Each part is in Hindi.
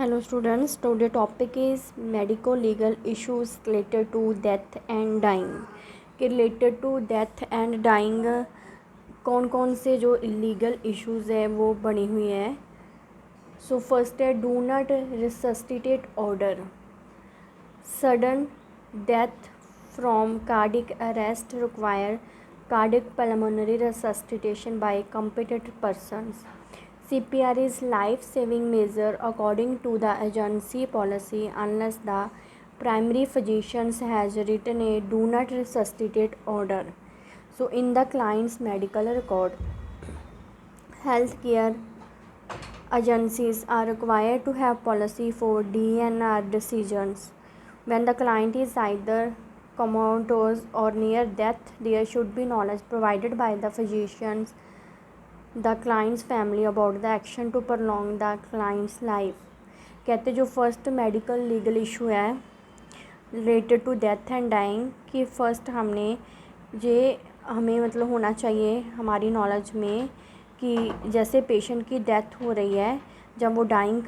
Hello students, today topic is medico legal issues related to death and dying. कि related to death and dying कौन कौन से जो illegal issues है वो बनी हुई है. So first है do not resuscitate order. Sudden death from cardiac arrest require cardiac pulmonary resuscitation by competent persons. CPR is life-saving measure according to the agency policy unless the primary physician has written a do not resuscitate order. So in the client's medical record, healthcare agencies are required to have policy for DNR decisions. When the client is either comatose or near death, there should be knowledge provided by the physicians the client's family about the action to prolong the client's life. कहते जो फर्स्ट मेडिकल लीगल इशू है related to death and dying कि फ़र्स्ट हमें मतलब होना चाहिए हमारी नॉलेज में कि जैसे पेशेंट की डेथ हो रही है, जब वो डाइंग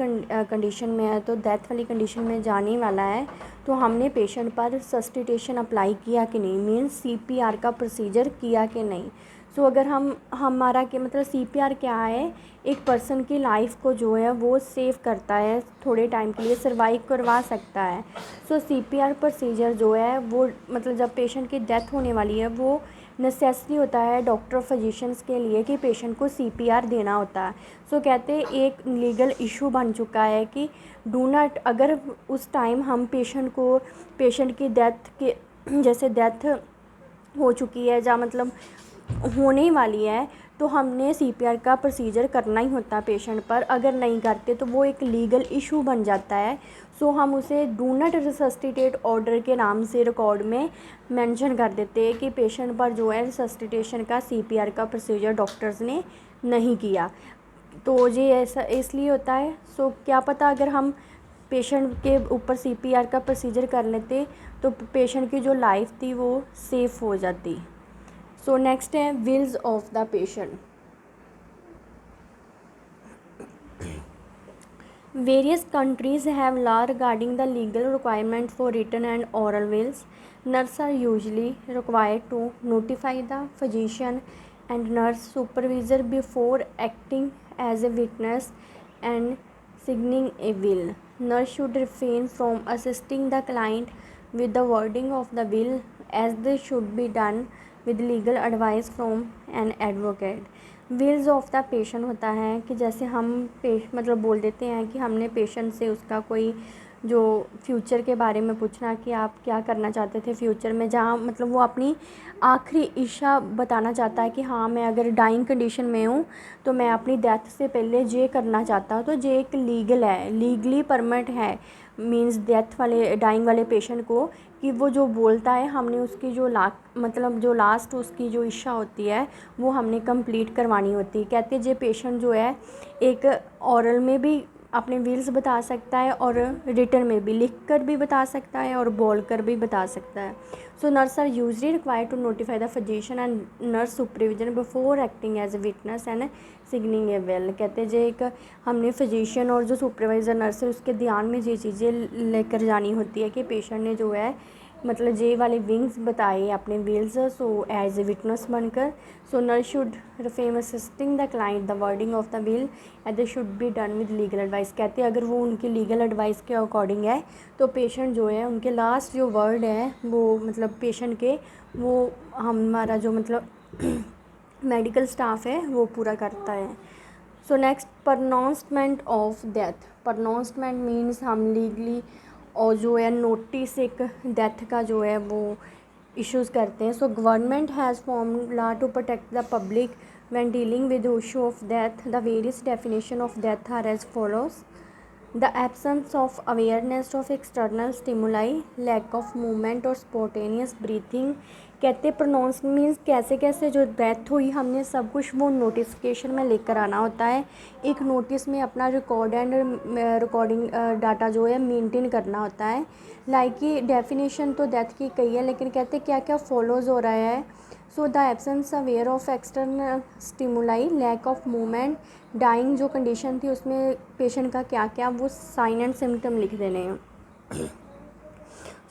कंडीशन में है तो डेथ वाली कंडीशन में जाने वाला है, तो हमने पेशेंट पर सस्टिटेशन अप्लाई किया कि नहीं, मीन्स CPR का प्रोसीजर किया कि नहीं. सो अगर हमारा के मतलब CPR क्या है, एक पर्सन की लाइफ को जो है वो सेव करता है, थोड़े टाइम के लिए सर्वाइव करवा सकता है. सो CPR प्रोसीजर जो है वो मतलब जब पेशेंट की डेथ होने वाली है वो नेसेसरी होता है डॉक्टर फिजिशियंस के लिए कि पेशेंट को CPR देना होता है. सो कहते एक लीगल इशू बन चुका है कि डू नॉट, अगर उस टाइम हम पेशेंट की डेथ के जैसे डेथ हो चुकी है या मतलब होने वाली है, तो हमने CPR का प्रोसीजर करना ही होता है पेशेंट पर. अगर नहीं करते तो वो एक लीगल इशू बन जाता है. सो हम उसे डू नॉट रिसस्टिटेट ऑर्डर के नाम से रिकॉर्ड में मेंशन कर देते हैं कि पेशेंट पर जो है रिसस्टिटेशन का CPR का प्रोसीजर डॉक्टर्स ने नहीं किया. तो ये ऐसा इसलिए होता है. सो क्या पता अगर हम पेशेंट के ऊपर CPR का प्रोसीजर कर लेते तो पेशेंट की जो लाइफ थी वो सेफ़ हो जाती. सो नेक्स्ट है wills of the patient. Various countries have law regarding the legal requirement for written and oral wills. Nurses are usually required to notify the physician and nurse supervisor before acting as a witness and signing a will. Nurse should refrain from assisting the client with the wording of the will, as this should be done with legal advice from an advocate. Wills of the patient होता है कि जैसे हम मतलब बोल देते हैं कि हमने पेशेंट से उसका कोई जो फ्यूचर के बारे में पूछना कि आप क्या करना चाहते थे फ्यूचर में, जहाँ मतलब वो अपनी आखिरी इच्छा बताना चाहता है कि हाँ मैं अगर डाइंग कंडीशन में हूँ तो मैं अपनी डेथ से पहले ये करना चाहता हूँ. तो ये एक लीगल है, लीगली परमिट है, मींस डेथ वाले डाइंग वाले पेशेंट को कि वो जो बोलता है हमने उसकी जो मतलब जो लास्ट उसकी जो इच्छा होती है वो हमने कंप्लीट करवानी होती है. कहते हैं ये पेशेंट जो है एक ऑरल में भी अपने विल्स बता सकता है और रिटन में भी लिख कर भी बता सकता है और बोल कर भी बता सकता है. So nurse are usually required to notify the physician and nurse supervision before acting as a witness and signing a will. कहते हैं जे एक हमने फिजिशियन और जो सुपरवाइज़र नर्स है उसके ध्यान में ये चीज़ें लेकर जानी होती है कि पेशेंट ने जो है मतलब जे वाले विंग्स बताए अपने wills so as a witness बनकर. So nurse should refrain assisting the client the wording of the will and they should be done with legal advice. कहते हैं अगर वो उनकी लीगल एडवाइस के अकॉर्डिंग है तो पेशेंट जो है उनके लास्ट जो वर्ड है वो मतलब पेशेंट के वो हमारा जो मतलब मेडिकल स्टाफ है वो पूरा करता है. So next pronouncement of death. Pronouncement means हम लीगली और जो है नोटिस एक डेथ का जो है वो इश्यूज़ करते हैं. So government has form law to protect the public when dealing with issue of death. The various definition of death are as follows. The absence of awareness of external stimuli, lack of movement और स्पॉन्टेनियस ब्रीथिंग. कहते प्रोनाउंस मीन्स कैसे कैसे जो डेथ हुई हमने सब कुछ वो नोटिफिकेशन में लेकर आना होता है. एक नोटिस में अपना रिकॉर्ड एंड रिकॉर्डिंग डाटा जो है मेंटेन करना होता है. लाइक कि डेफिनेशन तो डेथ की कही है लेकिन कहते क्या क्या फॉलोज़ हो रहा है. So the absence aware of external stimuli, lack of movement, dying जो कंडीशन थी उसमें पेशेंट का क्या क्या वो साइन एंड सिम्टम लिख देने हैं।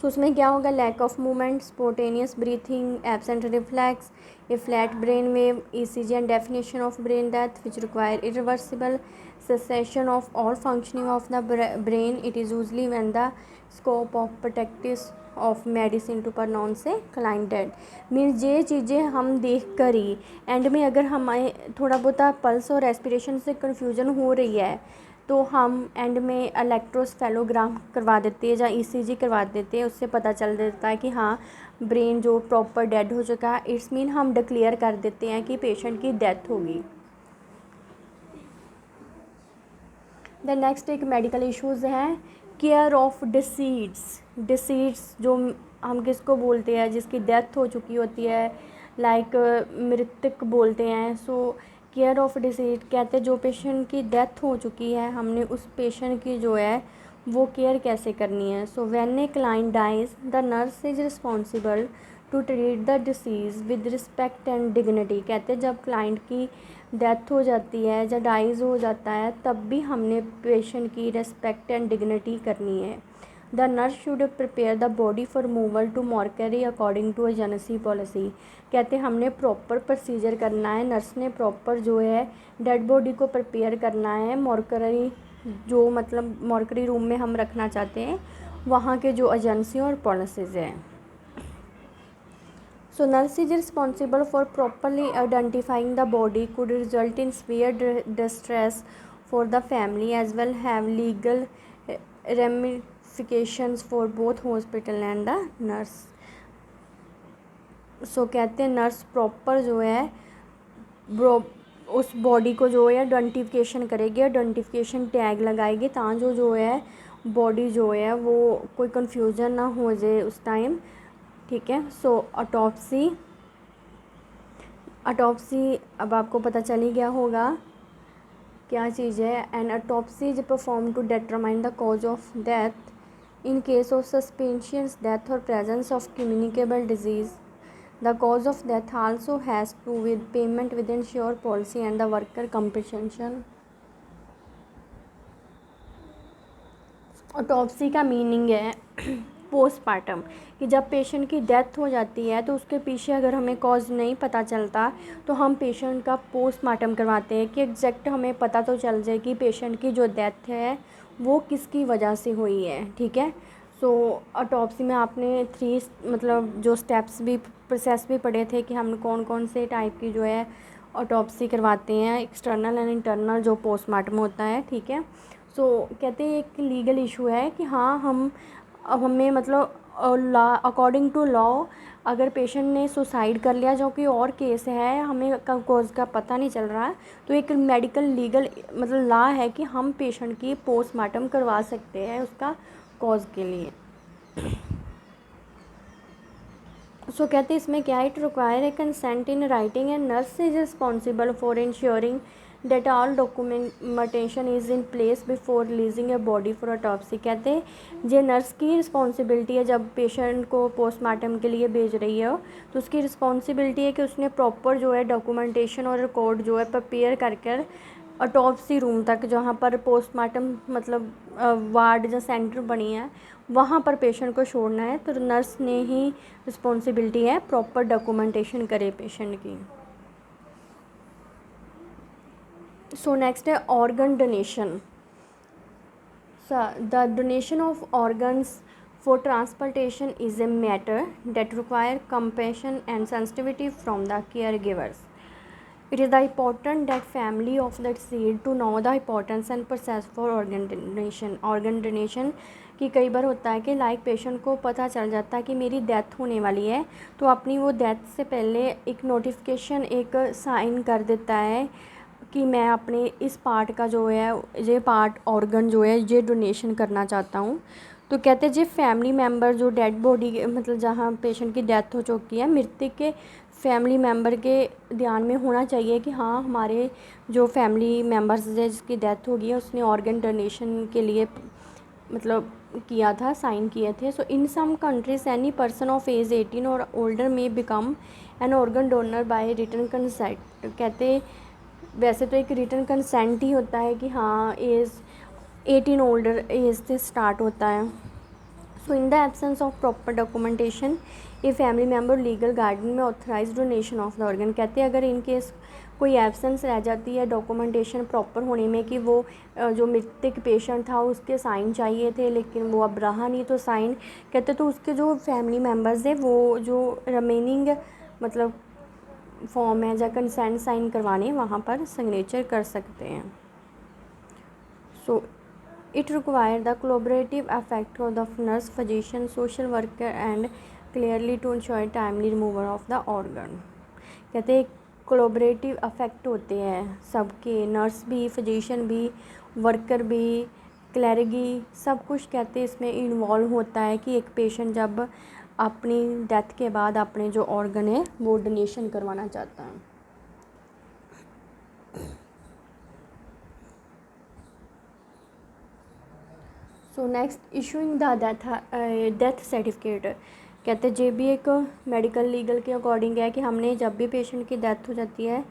सो उसमें क्या होगा, lack of movement, spontaneous breathing, absent reflex, a flat brain wave, ECG and definition of brain death which require irreversible cessation of all functioning of the brain. It is usually when the scope of practice of medicine to pronounce a client dead. Means ये चीज़ें हम देख कर ही एंड में अगर हमें थोड़ा बहुत पल्स और रेस्पिरेशन से कन्फ्यूजन हो रही है तो हम एंड में इलेक्ट्रोस्फेलोग्राम करवा देते हैं या ECG करवा देते हैं, उससे पता चल देता है कि हाँ ब्रेन जो प्रॉपर डेड हो चुका है। इट्स मीन हम डिक्लेयर कर देते हैं कि पेशेंट की डेथ होगी। द नेक्स्ट एक मेडिकल इश्यूज़ हैं, केयर ऑफ डिसीड्स जो हम किसको बोलते हैं, जिसकी डेथ हो चुकी होती है, लाइक मृतक बोलते हैं। सो केयर ऑफ डिसीड कहते हैं जो पेशेंट की डेथ हो चुकी है हमने उस पेशेंट की जो है वो केयर कैसे करनी है। So when a client dies the nurse is responsible to treat the disease with respect and dignity. कहते हैं जब क्लाइंट की डेथ हो जाती है या डाइज हो जाता है तब भी हमने पेशेंट की रिस्पेक्ट एंड डिग्निटी करनी है। The nurse should prepare the body for removal to mortuary according to agency policy. कहते हैं हमने प्रॉपर प्रोसीजर करना है, नर्स ने प्रॉपर जो है डेड बॉडी को प्रिपेयर करना है मॉर्चरी, जो मतलब मॉर्चरी रूम में हम रखना चाहते हैं वहाँ के जो एजेंसी और पॉलिसीज़ हैं। So nurse is responsible for properly identifying the body could result in severe distress for the family as well have legal ramifications for both hospital and the nurse. So कहते हैं नर्स प्रॉपर जो है उस बॉडी को जो है आइडेंटिफिकेशन करेगी, आइडेंटिफिकेशन टैग लगाएगी ताकि जो है बॉडी जो है वो कोई कन्फ्यूज़न ना हो जाए उस टाइम। ठीक है। सो ऑटोप्सी अब आपको पता चल ही गया होगा क्या चीज़ है। An autopsy is perform to determine the cause of death in case of suspicious death और presence of communicable disease. The cause of death also has to with payment with insure policy and the worker compensation. Autopsy का मीनिंग है पोस्टमार्टम, कि जब पेशेंट की डेथ हो जाती है तो उसके पीछे अगर हमें कॉज नहीं पता चलता तो हम पेशेंट का पोस्टमार्टम करवाते हैं कि एग्जैक्ट हमें पता तो चल जाए कि पेशेंट की जो डेथ है वो किसकी वजह से हुई है। ठीक है। सो ऑटोप्सी में आपने 3 मतलब जो स्टेप्स भी प्रोसेस भी पढ़े थे कि हम कौन कौन से टाइप की जो है ऑटोप्सी करवाते हैं, एक्सटर्नल एंड इंटरनल जो पोस्टमार्टम होता है। ठीक है। सो कहते हैं एक लीगल इशू है कि हाँ हमें मतलब लॉ अकॉर्डिंग टू लॉ अगर पेशेंट ने सुसाइड कर लिया जो कि और केस है हमें कॉज का पता नहीं चल रहा है तो एक मेडिकल लीगल मतलब लॉ है कि हम पेशेंट की पोस्टमार्टम करवा सकते हैं उसका कॉज के लिए। सो कहते हैं इसमें क्या है, it require a consent in writing and nurse is responsible for ensuring that all documentation is in place before releasing a body for autopsy. कहते हैं ये नर्स की रिस्पॉन्सिबिलिटी है जब पेशेंट को पोस्टमार्टम के लिए भेज रही है तो उसकी रिस्पॉन्सिबिलिटी है कि उसने प्रॉपर जो है डॉक्यूमेंटेशन और रिकॉर्ड जो है प्रिपेयर कर ऑटोप्सी रूम तक जहाँ पर पोस्टमार्टम मतलब वार्ड या सेंटर बनी है वहाँ पर पेशेंट को छोड़ना है। तो नर्स ने ही रिस्पॉन्सिबिलिटी है प्रॉपर डॉक्यूमेंटेशन करे पेशेंट की। सो नेक्स्ट है organ donation. The donation of organs for transplantation is a matter that require compassion and sensitivity from the care givers. It is the important that family of the deceased to know the importance and process for organ donation. Organ donation कि कई बार होता है कि लाइक पेशेंट को पता चल जाता है कि मेरी डेथ होने वाली है तो अपनी वो डेथ से पहले एक नोटिफिकेशन एक साइन कर देता है कि मैं अपने इस पार्ट का जो है ये पार्ट ऑर्गन जो है ये डोनेशन करना चाहता हूँ। तो कहते हैं जो फैमिली मेम्बर जो डेड बॉडी मतलब जहाँ पेशेंट की डेथ हो चुकी है मृतक के फैमिली मेम्बर के ध्यान में होना चाहिए कि हाँ हमारे जो फैमिली मेम्बर्स है जिसकी डेथ हो गई है उसने ऑर्गन डोनेशन के लिए मतलब किया था, साइन किए थे। So in some countries any person of age 18 और older may become an organ donor by written consent. कहते वैसे तो एक रिटन कंसेंट ही होता है कि हाँ एज 18 ओल्डर एज से स्टार्ट होता है। So in the absence of proper documentation a family member legal guardian may authorise donation of the organ. कहते हैं अगर इन केस कोई एब्सेंस रह जाती है डॉक्यूमेंटेशन प्रॉपर होने में कि वो जो मृतक पेशेंट था उसके साइन चाहिए थे लेकिन वो अब रहा नहीं तो साइन, कहते तो उसके जो फैमिली मेम्बर्स है वो जो रिमेनिंग मतलब फॉर्म है या कंसेंट साइन करवाने वहाँ पर सिग्नेचर कर सकते हैं। So it require the collaborative effect of the nurse physician social worker and clearly to ensure timely removal of the organ. कहते हैं कोलैबोरेटिव अफेक्ट होते हैं सबके, नर्स भी, फिजिशियन भी, वर्कर भी, क्लर्गी, सब कुछ कहते हैं इसमें इन्वॉल्व होता है कि एक पेशेंट जब अपनी डेथ के बाद अपने जो ऑर्गन है वो डोनेशन करवाना चाहता है। So next issuing the death certificate. कहते जे भी एक मेडिकल लीगल के अकॉर्डिंग है कि हमने जब भी पेशेंट की डेथ हो जाती है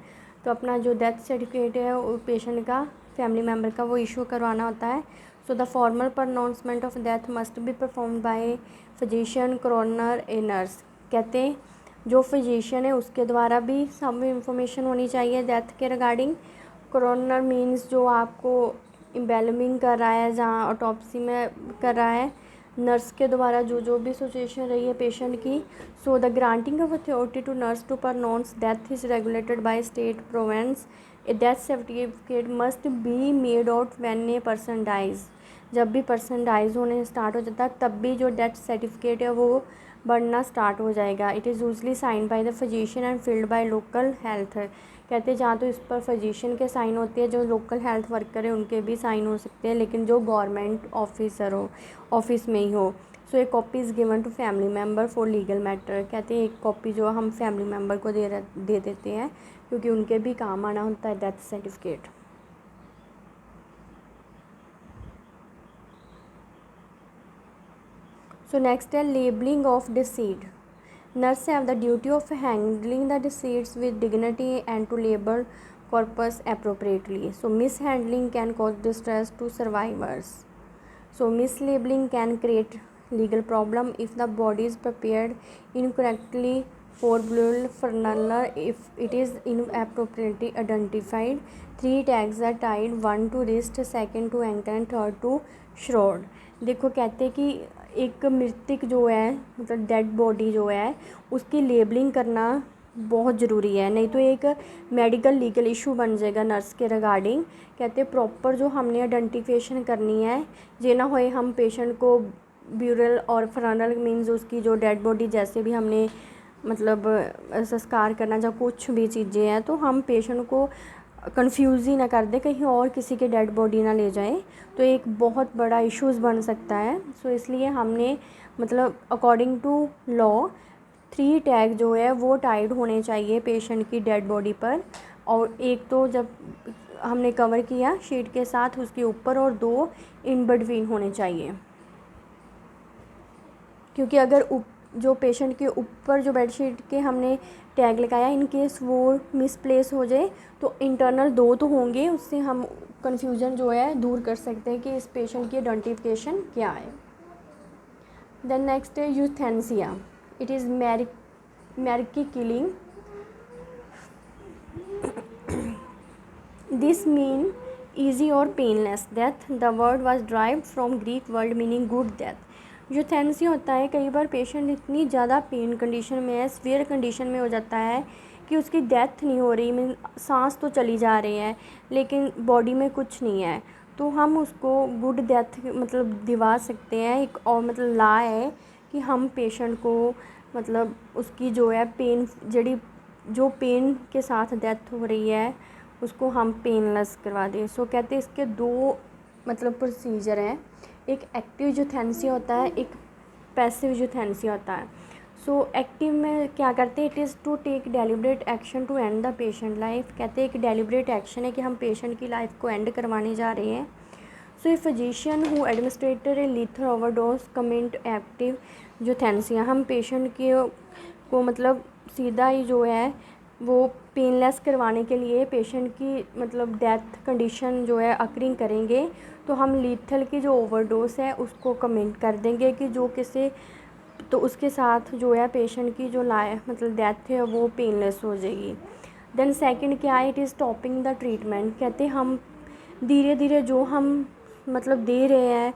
तो अपना जो डेथ सर्टिफिकेट है वो पेशेंट का, फैमिली मेम्बर का, वो इशू करवाना होता है। So the formal pronouncement of death must be performed by physician, coroner, a nurse. कहते हैं जो फिजिशियन है उसके द्वारा भी सब इंफॉर्मेशन होनी चाहिए डेथ के रिगार्डिंग। करोनर मीन्स जो आपको एम्बेलमिंग कर रहा है, जहाँ ऑटोप्सी में कर रहा है, नर्स के द्वारा जो भी सिचुएशन रही है पेशेंट की। So the granting of authority to nurse to pronounce death is regulated by state province. A death certificate must be made out when a person dies. जब भी पर्सन डाइज होने स्टार्ट हो जाता है तब भी जो डेथ सर्टिफिकेट है वो बनना स्टार्ट हो जाएगा। It is usually sign by the physician and filled by local health. कहते हैं जहाँ तो इस पर फिजिशियन के साइन होते हैं, जो लोकल हेल्थ वर्कर है उनके भी साइन हो सकते हैं, लेकिन जो गवर्नमेंट ऑफिसर हो ऑफिस में ही हो। सो एक copy is given to family member for legal matter. कहते हैं एक कॉपी जो हम फैमिली मेम्बर को दे देते हैं क्योंकि उनके भी काम आना होता है डेथ सर्टिफिकेट। सो नेक्स्ट है labelling of decide. Nurses have the duty of handling the deceased with dignity and to label corpus appropriately. So mishandling can cause distress to survivors. So mislabeling can create legal problem if the body is prepared incorrectly for burial, funeral if it is inappropriately identified. 3 tags are tied, 1 to wrist, 2 to ankle and 3rd to shroud. देखो कहते हैं कि एक मृतक जो है मतलब डेड बॉडी जो है उसकी लेबलिंग करना बहुत ज़रूरी है, नहीं तो एक मेडिकल लीगल इशू बन जाएगा नर्स के रिगार्डिंग। कहते हैं प्रॉपर जो हमने आइडेंटिफिकेशन करनी है, ये ना होए हम पेशेंट को ब्यूरल और फरनल मीन्स उसकी जो डेड बॉडी जैसे भी हमने मतलब संस्कार करना या कुछ भी चीज़ें हैं तो हम पेशेंट को कंफ्यूज ही ना कर दे, कहीं और किसी के डेड बॉडी ना ले जाए तो एक बहुत बड़ा इश्यूज़ बन सकता है। सो इसलिए हमने मतलब अकॉर्डिंग टू लॉ 3 टैग जो है वो टाइड होने चाहिए पेशेंट की डेड बॉडी पर, और एक तो जब हमने कवर किया शीट के साथ उसके ऊपर और 2 इन बिटवीन होने चाहिए, क्योंकि अगर जो पेशेंट के ऊपर जो बेडशीट के हमने टैग लगाया इन केस वो मिसप्लेस हो जाए तो इंटरनल 2 तो होंगे, उससे हम कन्फ्यूज़न जो है दूर कर सकते हैं कि इस पेशेंट की आइडेंटिफिकेशन क्या है। देन नेक्स्ट है euthanasia. It is mercy killing. This mean easy और painless death. The word was derived from Greek word meaning good death. Euthanasia होता है कई बार पेशेंट इतनी ज़्यादा पेन कंडीशन में है, सीवियर कंडीशन में हो जाता है कि उसकी डेथ नहीं हो रही, मीन सांस तो चली जा रही है लेकिन बॉडी में कुछ नहीं है, तो हम उसको गुड डेथ मतलब दिवा सकते हैं। एक और मतलब ला है कि हम पेशेंट को मतलब उसकी जो है पेन जो पेन के साथ डेथ हो रही है उसको हम पेनलेस करवा दें। सो कहते हैं इसके 2 मतलब प्रोसीजर हैं, एक एक्टिव यूथेनेसिया होता है, एक पैसिव यूथेनेसिया होता है। सो एक्टिव में क्या करते हैं, it is to take deliberate action to end the patient life. कहते हैं एक डेलिब्रेट एक्शन है कि हम पेशेंट की लाइफ को एंड करवाने जा रहे हैं। So a physician who administrator a lethal overdose commit active euthanasia. हम पेशेंट को मतलब सीधा ही जो है वो पेनलेस करवाने के लिए पेशेंट की मतलब डेथ कंडीशन जो है अक्रिंग करेंगे, तो हम लीथल की जो ओवरडोज है उसको कमेंट कर देंगे कि जो किसी, तो उसके साथ जो है पेशेंट की जो मतलब डेथ है वो पेनलेस हो जाएगी। देन सेकंड क्या है, it is stopping the treatment. कहते हम धीरे धीरे जो हम मतलब दे रहे हैं,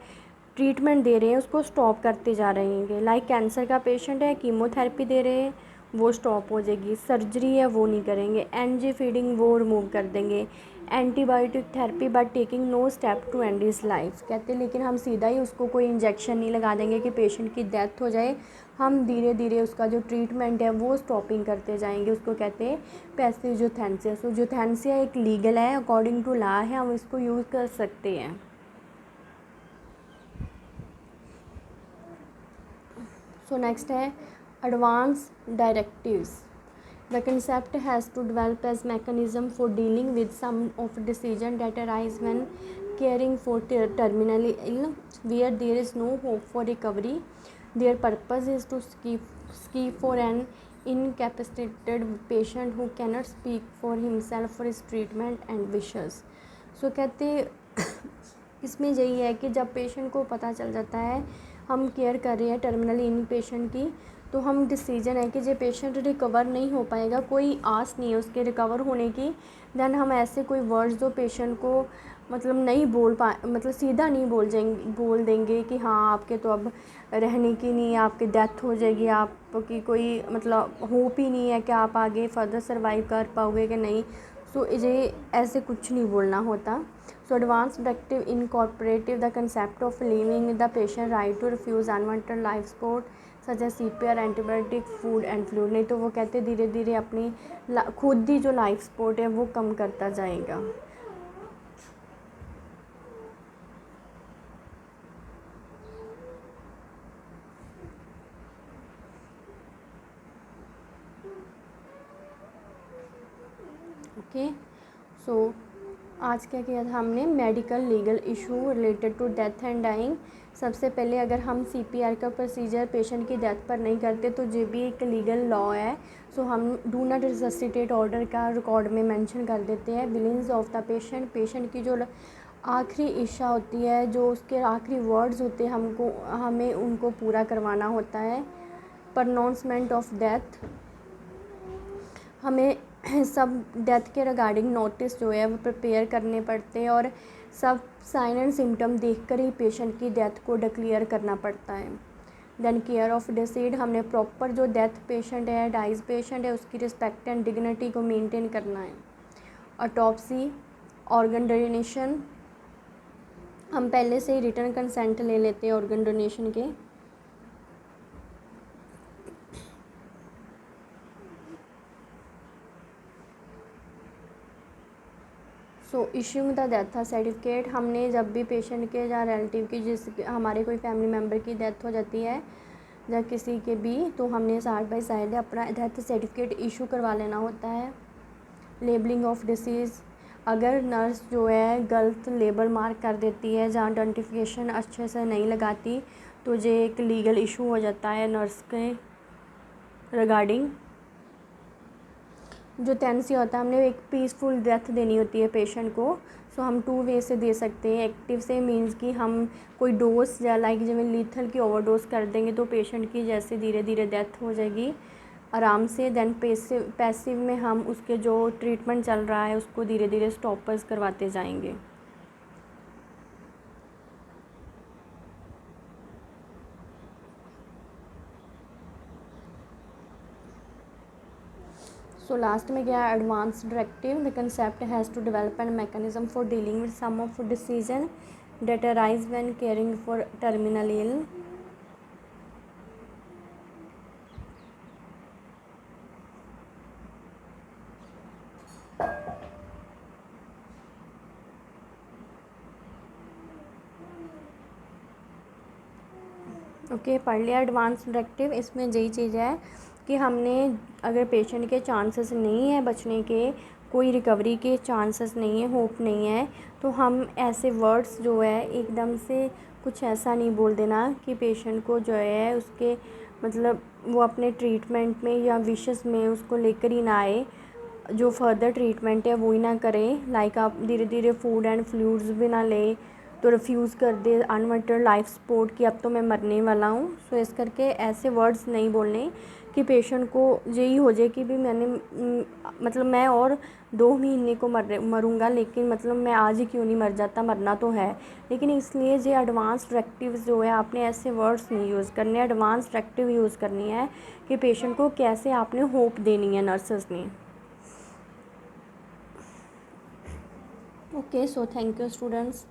ट्रीटमेंट दे रहे हैं, उसको स्टॉप करते जा रहे हैं। लाइक कैंसर का पेशेंट है, कीमोथेरेपी दे रहे हैं, वो स्टॉप हो जाएगी। सर्जरी है वो नहीं करेंगे। एनजी फीडिंग वो रिमूव कर देंगे। Antibiotic therapy but taking no step to end his life. कहते हैं लेकिन हम सीधा ही उसको कोई इंजेक्शन नहीं लगा देंगे कि पेशेंट की डेथ हो जाए। हम धीरे धीरे उसका जो ट्रीटमेंट है वो स्टॉपिंग करते जाएंगे। उसको कहते हैं पैसिव यूथैनेसिया। सो यूथैनेसिया एक लीगल है, अकॉर्डिंग टू लॉ है, हम इसको यूज़ कर सकते हैं। सो नेक्स्ट है advance directives. The concept has to develop as mechanism for dealing with some of decisions that arise when caring for terminally ill where there is no hope for recovery. Their purpose is to skip for an incapacitated patient who cannot speak for himself for his treatment and wishes. So कहते इसमें यही है कि जब पेशेंट को पता चल जाता है हम केयर कर रहे हैं टर्मिनली इन पेशेंट की, तो हम डिसीजन है कि जो पेशेंट रिकवर नहीं हो पाएगा, कोई आस नहीं है उसके रिकवर होने की, देन हम ऐसे कोई वर्ड्स जो पेशेंट को मतलब नहीं मतलब सीधा नहीं बोल देंगे कि हाँ आपके तो अब रहने की नहीं है, आपकी डेथ हो जाएगी, आपकी कोई मतलब होप ही नहीं है कि आप आगे फर्दर सर्वाइव कर पाओगे कि नहीं। सो ये ऐसे कुछ नहीं बोलना होता। So advance directive incorporative the concept of living the patient right to refuse unwanted life support such as CPR, antibiotic, food and fluid. नहीं तो वो कहते धीरे धीरे अपनी खुद ही जो लाइफ सपोर्ट है वो कम करता जाएगा। ओके, सो आज क्या किया था हमने, medical legal issue related to death and dying. सबसे पहले अगर हम CPR का प्रोसीजर पेशेंट की डेथ पर नहीं करते तो ये भी एक लीगल लॉ है। सो हम डू नॉट रिससिटेट ऑर्डर का रिकॉर्ड में मेंशन कर देते हैं। विलिंग्स ऑफ द पेशेंट, पेशेंट की जो आखिरी इच्छा होती है, जो उसके आखिरी वर्ड्स होते हैं, हमें उनको पूरा करवाना होता है। प्रोनाउंसमेंट ऑफ डेथ, हमें सब डेथ के रिगार्डिंग नोटिस जो है वो प्रिपेयर करने पड़ते हैं और सब साइन एंड सिम्टम देखकर ही पेशेंट की डेथ को डिक्लेयर करना पड़ता है। देन केयर ऑफ डिसीड, हमने प्रॉपर जो डेथ पेशेंट है, डाइज पेशेंट है, उसकी रिस्पेक्ट एंड डिग्निटी को मेंटेन करना है। ऑटोप्सी, ऑर्गन डोनेशन, हम पहले से ही रिटर्न कंसेंट ले लेते हैं ऑर्गन डोनेशन के। सो इश्यूइंग द डेथ सर्टिफिकेट, हमने जब भी पेशेंट के या रिलेटिव की हमारे कोई फैमिली मेम्बर की डेथ हो जाती है या किसी के भी, तो हमने साइड बाय साइड अपना डेथ सर्टिफिकेट इशू करवा लेना होता है। लेबलिंग ऑफ डिसीज़, अगर नर्स जो है गलत लेबल मार्क कर देती है या आइडेंटिफिकेशन अच्छे से नहीं लगाती तो ये एक लीगल इशू हो जाता है नर्स के रिगार्डिंग। जो टेंसी होता है, हमने एक पीसफुल डेथ देनी होती है पेशेंट को। सो हम 2 वे से दे सकते हैं। एक्टिव से मीन्स कि हम कोई डोज या लाइक जब लीथल की ओवरडोज कर देंगे तो पेशेंट की जैसे धीरे धीरे डेथ हो जाएगी आराम से। देन पैसिव में हम उसके जो ट्रीटमेंट चल रहा है उसको धीरे धीरे स्टॉपर्स करवाते जाएंगे। सो लास्ट में क्या है, advance directive the concept has to develop and mechanism for dealing with some of decision that arise when caring for terminal ill. Okay, पढ़ लिया एडवांस डायरेक्टिव। इसमें यही चीज़ है कि हमने अगर पेशेंट के चांसेस नहीं है बचने के, कोई रिकवरी के चांसेस नहीं है, होप नहीं है, तो हम ऐसे वर्ड्स जो है एकदम से कुछ ऐसा नहीं बोल देना कि पेशेंट को जो है उसके मतलब वो अपने ट्रीटमेंट में या विशेस में उसको लेकर ही ना आए, जो फर्दर ट्रीटमेंट है वो ही ना करें। लाइक आप धीरे धीरे फूड एंड फ्लूइड्स भी ना लें तो रिफ्यूज़ कर दे अनवांटेड लाइफ सपोर्ट कि अब तो मैं मरने वाला हूँ। सो इस करके ऐसे वर्ड्स नहीं बोलने कि पेशेंट को यही हो जाए कि भी मैंने मतलब मैं और 2 महीने को मरूंगा, लेकिन मतलब मैं आज ही क्यों नहीं मर जाता, मरना तो है। लेकिन इसलिए जो एडवांस डायरेक्टिव जो है आपने ऐसे वर्ड्स नहीं यूज़ करने, एडवांस डायरेक्टिव यूज़ करनी है कि पेशेंट को कैसे आपने होप देनी है नर्सेस ने। Okay, so thank you students.